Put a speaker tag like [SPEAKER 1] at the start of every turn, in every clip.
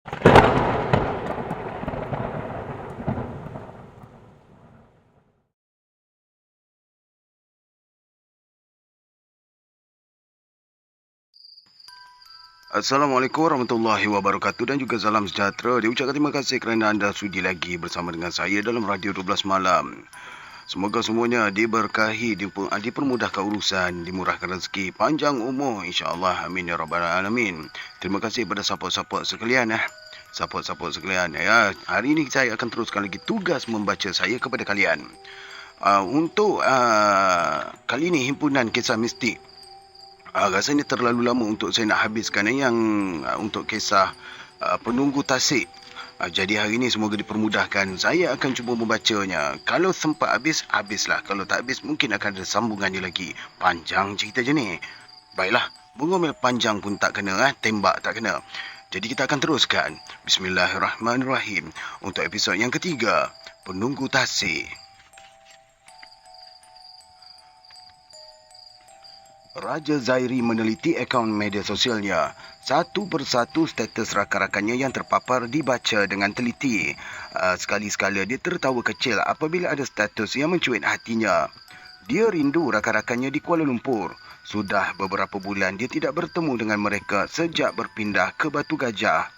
[SPEAKER 1] Assalamualaikum warahmatullahi wabarakatuh dan juga salam sejahtera. Diucapkan terima kasih kerana anda sudi lagi bersama dengan saya dalam Radio 12 Malam. Semoga semuanya diberkahi, dipermudahkan urusan, dimurahkan rezeki, panjang umur, insya-Allah. Amin ya rabbal alamin. Terima kasih kepada support-support sekalian Support-support sekalian ya. Hari ini saya akan teruskan lagi tugas membaca saya kepada kalian. Untuk kali ini himpunan kisah mistik. Rasanya terlalu lama untuk saya nak habiskan yang untuk kisah penunggu tasik. Jadi hari ini semoga dipermudahkan. Saya akan cuba membacanya. Kalau sempat habis, habislah. Kalau tak habis, mungkin akan ada sambungannya lagi. Panjang cerita je ni. Baiklah, mengomel panjang pun tak kena, tembak tak kena. Jadi kita akan teruskan. Bismillahirrahmanirrahim. Untuk episod yang ketiga, Penunggu Tasik. Raja Zairi meneliti akaun media sosialnya. Satu persatu status rakan-rakannya yang terpapar dibaca dengan teliti. Sekali-sekala dia tertawa kecil apabila ada status yang mencuit hatinya. Dia rindu rakan-rakannya di Kuala Lumpur. Sudah beberapa bulan dia tidak bertemu dengan mereka sejak berpindah ke Batu Gajah.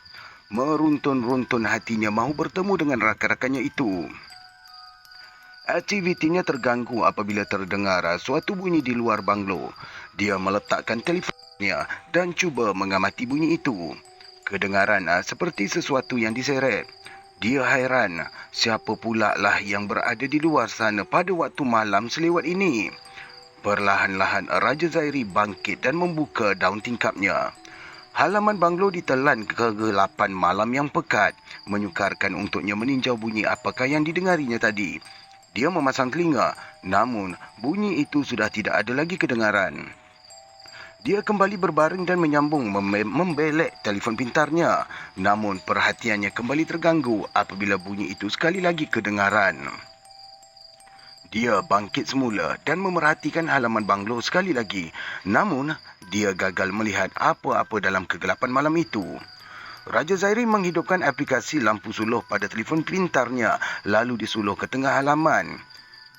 [SPEAKER 1] Meruntun-runtun hatinya mahu bertemu dengan rakan-rakannya itu. Aktivitinya terganggu apabila terdengar suatu bunyi di luar banglo. Dia meletakkan telefonnya dan cuba mengamati bunyi itu. Kedengaran seperti sesuatu yang diseret. Dia hairan, siapa pula lah yang berada di luar sana pada waktu malam selewat ini. Perlahan-lahan Raja Zairi bangkit dan membuka daun tingkapnya. Halaman banglo ditelan kegelapan malam yang pekat, menyukarkan untuknya meninjau bunyi apakah yang didengarinya tadi. Dia memasang telinga, namun bunyi itu sudah tidak ada lagi kedengaran. Dia kembali berbaring dan menyambung membelek telefon pintarnya. Namun perhatiannya kembali terganggu apabila bunyi itu sekali lagi kedengaran. Dia bangkit semula dan memerhatikan halaman banglo sekali lagi. Namun, dia gagal melihat apa-apa dalam kegelapan malam itu. Raja Zairi menghidupkan aplikasi lampu suluh pada telefon pintarnya lalu disuluh ke tengah halaman.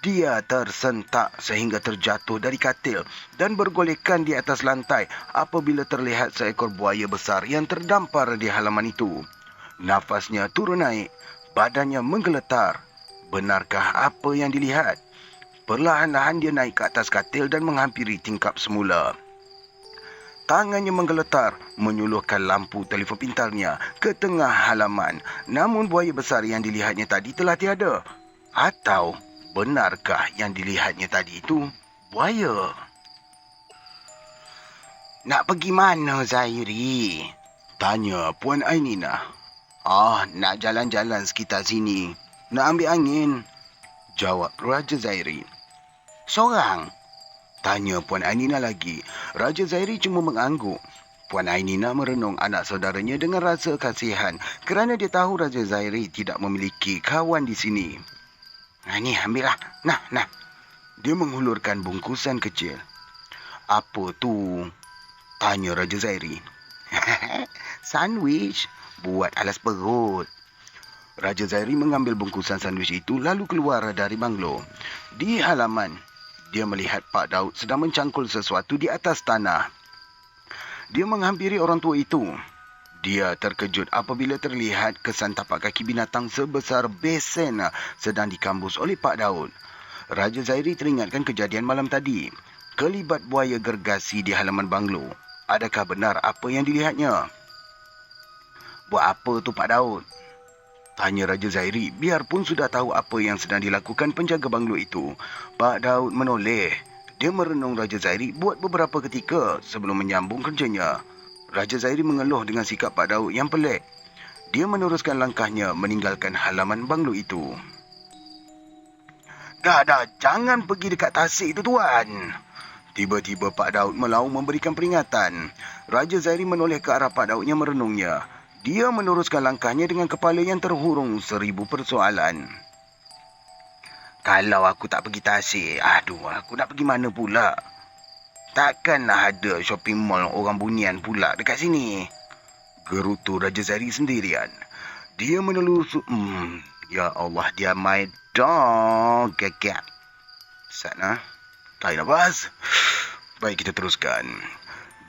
[SPEAKER 1] Dia tersentak sehingga terjatuh dari katil dan bergolekan di atas lantai apabila terlihat seekor buaya besar yang terdampar di halaman itu. Nafasnya turun naik, badannya menggeletar. Benarkah apa yang dilihat? Perlahan-lahan dia naik ke atas katil dan menghampiri tingkap semula. Tangannya menggeletar, menyuluhkan lampu telefon pintarnya ke tengah halaman. Namun buaya besar yang dilihatnya tadi telah tiada. Atau benarkah yang dilihatnya tadi itu buaya? Nak pergi mana, Zairi? Tanya Puan Ainina. Nak jalan-jalan sekitar sini. Nak ambil angin. Jawab Raja Zairi. Seorang? Tanya Puan Ainina lagi. Raja Zairi cuma mengangguk. Puan Ainina merenung anak saudaranya dengan rasa kasihan kerana dia tahu Raja Zairi tidak memiliki kawan di sini. Ni ambillah. Nah. Dia menghulurkan bungkusan kecil. Apa tu? Tanya Raja Zairi. Sandwich. Buat alas perut. Raja Zairi mengambil bungkusan sandwich itu lalu keluar dari banglo. Di halaman, dia melihat Pak Daud sedang mencangkul sesuatu di atas tanah. Dia menghampiri orang tua itu. Dia terkejut apabila terlihat kesan tapak kaki binatang sebesar besen sedang dikambus oleh Pak Daud. Raja Zairi teringatkan kejadian malam tadi. Kelibat buaya gergasi di halaman banglo. Adakah benar apa yang dilihatnya? Buat apa tu Pak Daud? Tanya Raja Zairi, biarpun sudah tahu apa yang sedang dilakukan penjaga banglo itu. Pak Daud menoleh. Dia merenung Raja Zairi buat beberapa ketika sebelum menyambung kerjanya. Raja Zairi mengeluh dengan sikap Pak Daud yang pelik. Dia meneruskan langkahnya meninggalkan halaman banglo itu. Dah, jangan pergi dekat tasik itu, Tuan. Tiba-tiba Pak Daud melaung memberikan peringatan. Raja Zairi menoleh ke arah Pak Daud yang merenungnya. Dia meneruskan langkahnya dengan kepala yang terhurung 1000 persoalan. Kalau aku tak pergi tasik, aku nak pergi mana pula? Takkanlah ada shopping mall orang bunian pula dekat sini. gerutu Raja Zairi sendirian. Dia menelusur... ya Allah, dia main dong. Gagap. Sana. Tarik nafas. Baik, kita teruskan.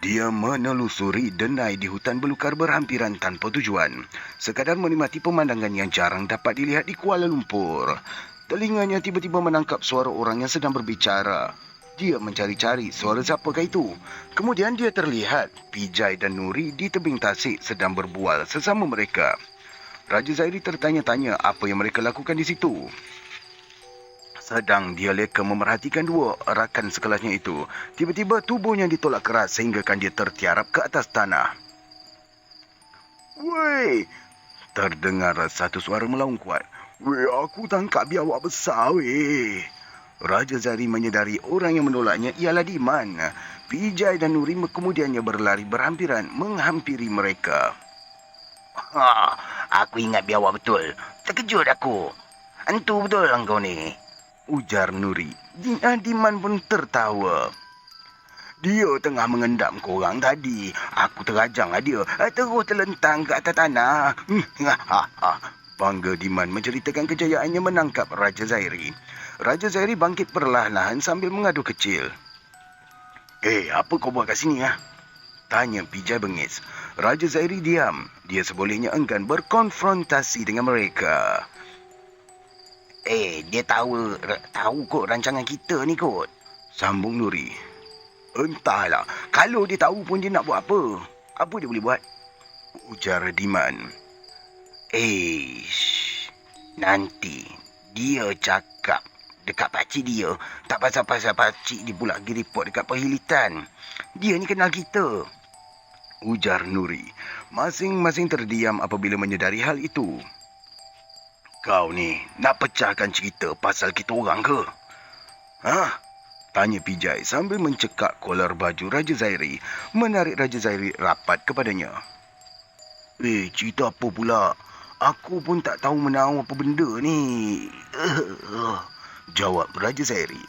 [SPEAKER 1] Dia menelusuri denai di hutan belukar berhampiran tanpa tujuan. Sekadar menikmati pemandangan yang jarang dapat dilihat di Kuala Lumpur. Telinganya tiba-tiba menangkap suara orang yang sedang berbicara. Dia mencari-cari suara siapakah itu. Kemudian dia terlihat Pijay dan Nuri di tebing tasik sedang berbual sesama mereka. Raja Zairi tertanya-tanya apa yang mereka lakukan di situ. Sedang dia leka memerhatikan dua rakan sekelasnya itu, tiba-tiba tubuhnya ditolak keras sehinggakan dia tertiarap ke atas tanah. "Weh!" terdengar satu suara melaung kuat. "Weh, aku tangkap biawak besar, weh!" Raja Zairi menyedari orang yang menolaknya ialah Diman. Pijay dan Nuri kemudiannya berlari berhampiran menghampiri mereka.
[SPEAKER 2] Aku ingat biawak betul. Terkejut aku. Hantu betul engkau ni,
[SPEAKER 1] ujar Nuri. Diman pun tertawa. "Dia tengah mengendam korang tadi. Aku terajanglah dia. Terus terlentang ke atas tanah." Bangga Diman menceritakan kejayaannya menangkap Raja Zairi. Raja Zairi bangkit perlahan-lahan sambil mengadu kecil. Apa kau buat kat sini, ha?" tanya Pijay bengis. Raja Zairi diam. Dia sebolehnya enggan berkonfrontasi dengan mereka.
[SPEAKER 2] Dia tahu kot rancangan kita ni kot,
[SPEAKER 1] sambung Nuri. "Entahlah. Kalau dia tahu pun dia nak buat apa? Apa dia boleh buat?" ujar Diman.
[SPEAKER 2] Nanti dia cakap dekat pakcik dia. Tak pasal-pasal pakcik dia pula pergi report dekat perhilitan. Dia ni kenal kita,
[SPEAKER 1] ujar Nuri. Masing-masing terdiam apabila menyedari hal itu. "Kau ni nak pecahkan cerita pasal kita orang ke? Tanya Pijay sambil mencekak kolar baju Raja Zairi, menarik Raja Zairi rapat kepadanya. Cerita apa pula? Aku pun tak tahu menau apa benda ni." jawab Raja Zairi.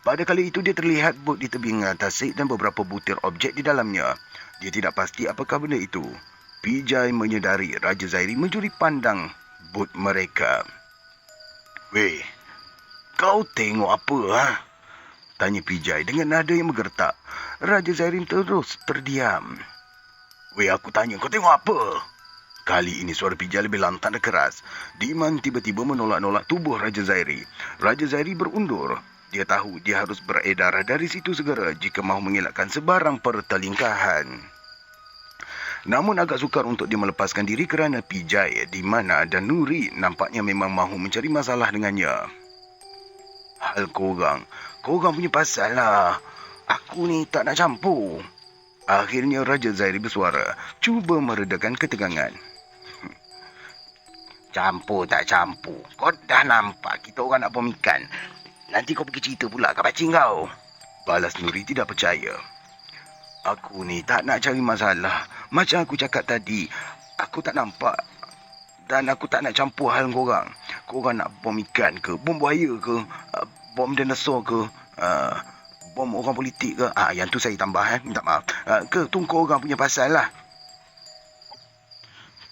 [SPEAKER 1] Pada kali itu dia terlihat bot di tebing tasik dan beberapa butir objek di dalamnya. Dia tidak pasti apakah benda itu. Pijay menyedari Raja Zairi mencuri pandang bot mereka. "Weh, kau tengok apa, ha?" tanya Pijay dengan nada yang menggertak. Raja Zairi terus terdiam. "Weh, aku tanya, kau tengok apa?" Kali ini suara Pijay lebih lantang dan keras. Diman tiba-tiba menolak-nolak tubuh Raja Zairi. Raja Zairi berundur. Dia tahu dia harus beredar dari situ segera jika mahu mengelakkan sebarang pertelingkahan. Namun agak sukar untuk dia melepaskan diri kerana Pijay, Dimana dan Nuri nampaknya memang mahu mencari masalah dengannya. "Hal korang punya pasal lah. Aku ni tak nak campur." Akhirnya Raja Zairi bersuara, cuba meredakan ketegangan.
[SPEAKER 2] Campur tak campur, kau dah nampak kita orang nak bom ikan. Nanti kau pergi cerita pula kat pakcik kau,
[SPEAKER 1] balas Nuri tidak percaya. "Aku ni tak nak cari masalah. Macam aku cakap tadi, aku tak nampak dan aku tak nak campur hal korang. Korang nak bom ikan ke, bom buaya ke, bom dinosaur ke, bom orang politik ke. Yang tu saya tambah, minta maaf. Ke tu korang punya pasal lah,"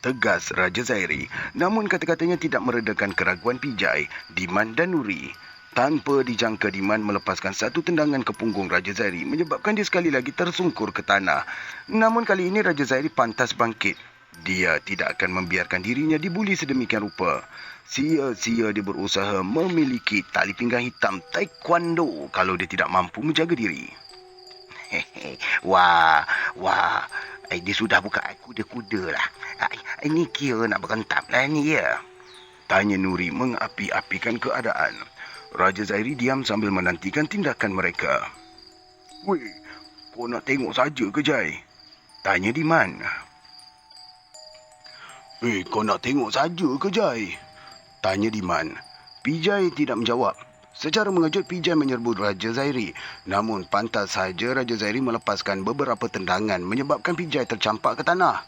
[SPEAKER 1] tegas Raja Zairi. Namun kata-katanya tidak meredakan keraguan Pijay, Diman dan Nuri. Tanpa dijangka, Diman melepaskan satu tendangan ke punggung Raja Zairi menyebabkan dia sekali lagi tersungkur ke tanah. Namun kali ini Raja Zairi pantas bangkit. Dia tidak akan membiarkan dirinya dibuli sedemikian rupa. Sia-sia dia berusaha memiliki tali pinggang hitam taekwondo kalau dia tidak mampu menjaga diri.
[SPEAKER 2] Wah, dia sudah buka kuda-kuda lah. Ini kira nak berentap lah ni ya,
[SPEAKER 1] tanya Nuri mengapi-apikan keadaan. Raja Zairi diam sambil menantikan tindakan mereka. "Weh, kau nak tengok saja ke, Jai?" tanya Diman. "Kau nak tengok saja ke, Jai?" tanya Diman. Pijay tidak menjawab. Secara mengejut, Pijay menyerbu Raja Zairi. Namun pantas saja Raja Zairi melepaskan beberapa tendangan menyebabkan Pijay tercampak ke tanah.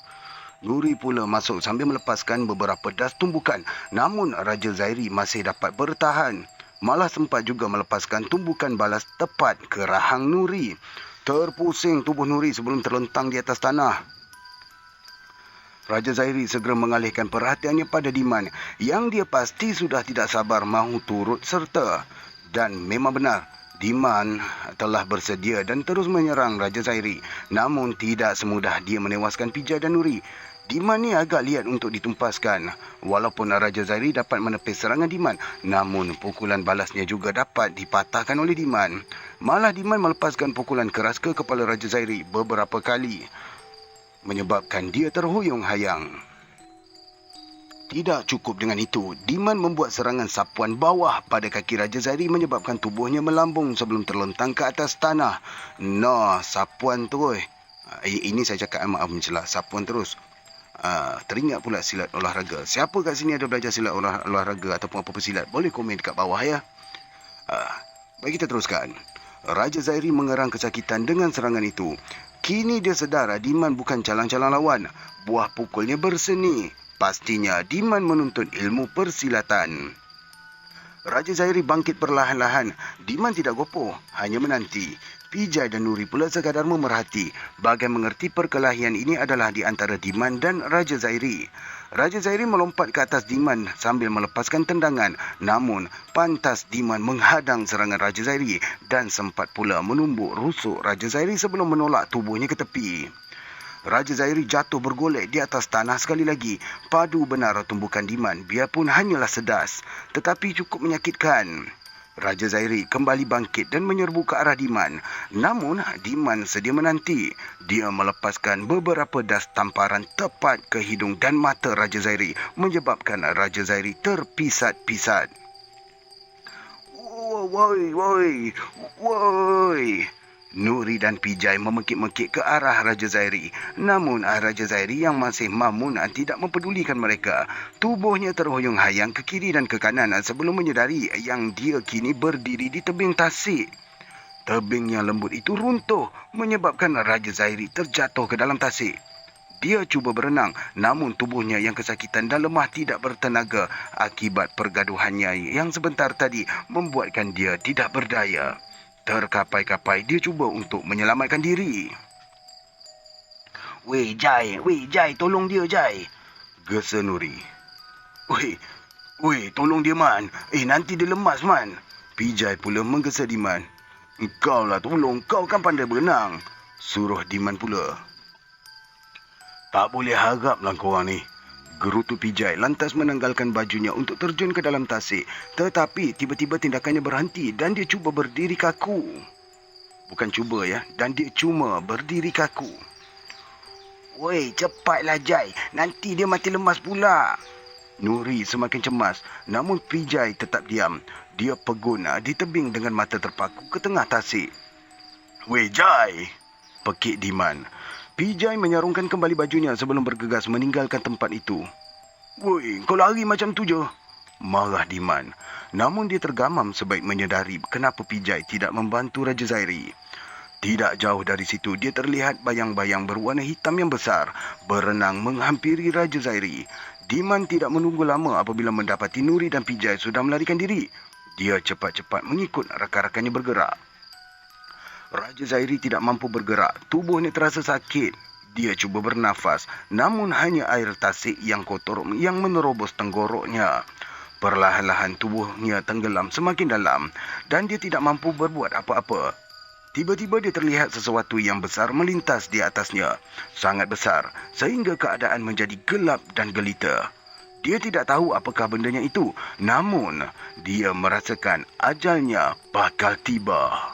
[SPEAKER 1] Nuri pula masuk sambil melepaskan beberapa das tumbukan. Namun Raja Zairi masih dapat bertahan. Malah sempat juga melepaskan tumbukan balas tepat ke rahang Nuri. Terpusing tubuh Nuri sebelum terlentang di atas tanah. Raja Zairi segera mengalihkan perhatiannya pada Diman yang dia pasti sudah tidak sabar mahu turut serta. Dan memang benar, Diman telah bersedia dan terus menyerang Raja Zairi. Namun tidak semudah dia menewaskan Pijay dan Nuri. Diman ni agak liat untuk ditumpaskan. Walaupun Raja Zairi dapat menepis serangan Diman, namun pukulan balasnya juga dapat dipatahkan oleh Diman. Malah Diman melepaskan pukulan keras ke kepala Raja Zairi beberapa kali, menyebabkan dia terhuyung hayang. Tidak cukup dengan itu, Diman membuat serangan sapuan bawah pada kaki Raja Zairi menyebabkan tubuhnya melambung sebelum terlentang ke atas tanah. Nah, sapuan terus. Ini saya cakap maaf mencela. Sapuan terus. Teringat pula silat olahraga. Siapa kat sini ada belajar silat olahraga ataupun apa-apa silat? Boleh komen dekat bawah ya. Baik, kita teruskan. Raja Zairi mengerang kesakitan dengan serangan itu. Kini dia sedar Diman bukan calang-calang lawan. Buah pukulnya berseni. Pastinya Diman menuntut ilmu persilatan. Raja Zairi bangkit perlahan-lahan. Diman tidak gopoh, hanya menanti. Pijay dan Nuri pula sekadar memerhati. Bagai mengerti perkelahian ini adalah di antara Diman dan Raja Zairi. Raja Zairi melompat ke atas Diman sambil melepaskan tendangan. Namun, pantas Diman menghadang serangan Raja Zairi dan sempat pula menumbuk rusuk Raja Zairi sebelum menolak tubuhnya ke tepi. Raja Zairi jatuh bergolek di atas tanah sekali lagi. Padu benar tumbukan Diman, biarpun hanyalah sedas, tetapi cukup menyakitkan. Raja Zairi kembali bangkit dan menyerbu ke arah Diman. Namun, Diman sedia menanti. Dia melepaskan beberapa das tamparan tepat ke hidung dan mata Raja Zairi, menyebabkan Raja Zairi terpisat-pisat. Woi, woi, woi. Nuri dan Pijay memekik-mekik ke arah Raja Zairi. Namun Raja Zairi yang masih mamun tidak mempedulikan mereka. Tubuhnya terhuyung hayang ke kiri dan ke kanan sebelum menyedari yang dia kini berdiri di tebing tasik. Tebing yang lembut itu runtuh menyebabkan Raja Zairi terjatuh ke dalam tasik. Dia cuba berenang, namun tubuhnya yang kesakitan dan lemah tidak bertenaga akibat pergaduhannya yang sebentar tadi membuatkan dia tidak berdaya. Terkapai-kapai dia cuba untuk menyelamatkan diri.
[SPEAKER 2] Weh Jai, tolong dia Jai.
[SPEAKER 1] Gesa Nuri. Weh, tolong dia Man. Nanti dia lemas Man. Pijay pula menggesa Diman. Kau lah tolong, kau kan pandai berenang. Suruh Diman pula. Tak boleh haraplah korang ni. Gerutu Pijay lantas menanggalkan bajunya untuk terjun ke dalam tasik. Tetapi tiba-tiba tindakannya berhenti dan dia cuba berdiri kaku. Bukan cuba ya, dan dia cuma berdiri kaku.
[SPEAKER 2] Woi, cepatlah Jai. Nanti dia mati lemas pula.
[SPEAKER 1] Nuri semakin cemas, namun Pijay tetap diam. Dia pegun di tebing dengan mata terpaku ke tengah tasik. Weh Jai, pekik Diman. Pijay menyarungkan kembali bajunya sebelum bergegas meninggalkan tempat itu. Woi, kau lari macam tu je, marah Diman. Namun dia tergamam sebaik menyedari kenapa Pijay tidak membantu Raja Zairi. Tidak jauh dari situ, dia terlihat bayang-bayang berwarna hitam yang besar berenang menghampiri Raja Zairi. Diman tidak menunggu lama apabila mendapati Nuri dan Pijay sudah melarikan diri. Dia cepat-cepat mengikut rakan-rakannya bergerak. Raja Zairi tidak mampu bergerak. Tubuhnya terasa sakit. Dia cuba bernafas, namun hanya air tasik yang kotor yang menerobos tenggoroknya. Perlahan-lahan tubuhnya tenggelam semakin dalam dan dia tidak mampu berbuat apa-apa. Tiba-tiba dia terlihat sesuatu yang besar melintas di atasnya. Sangat besar, sehingga keadaan menjadi gelap dan gelita. Dia tidak tahu apakah bendanya itu, namun dia merasakan ajalnya bakal tiba.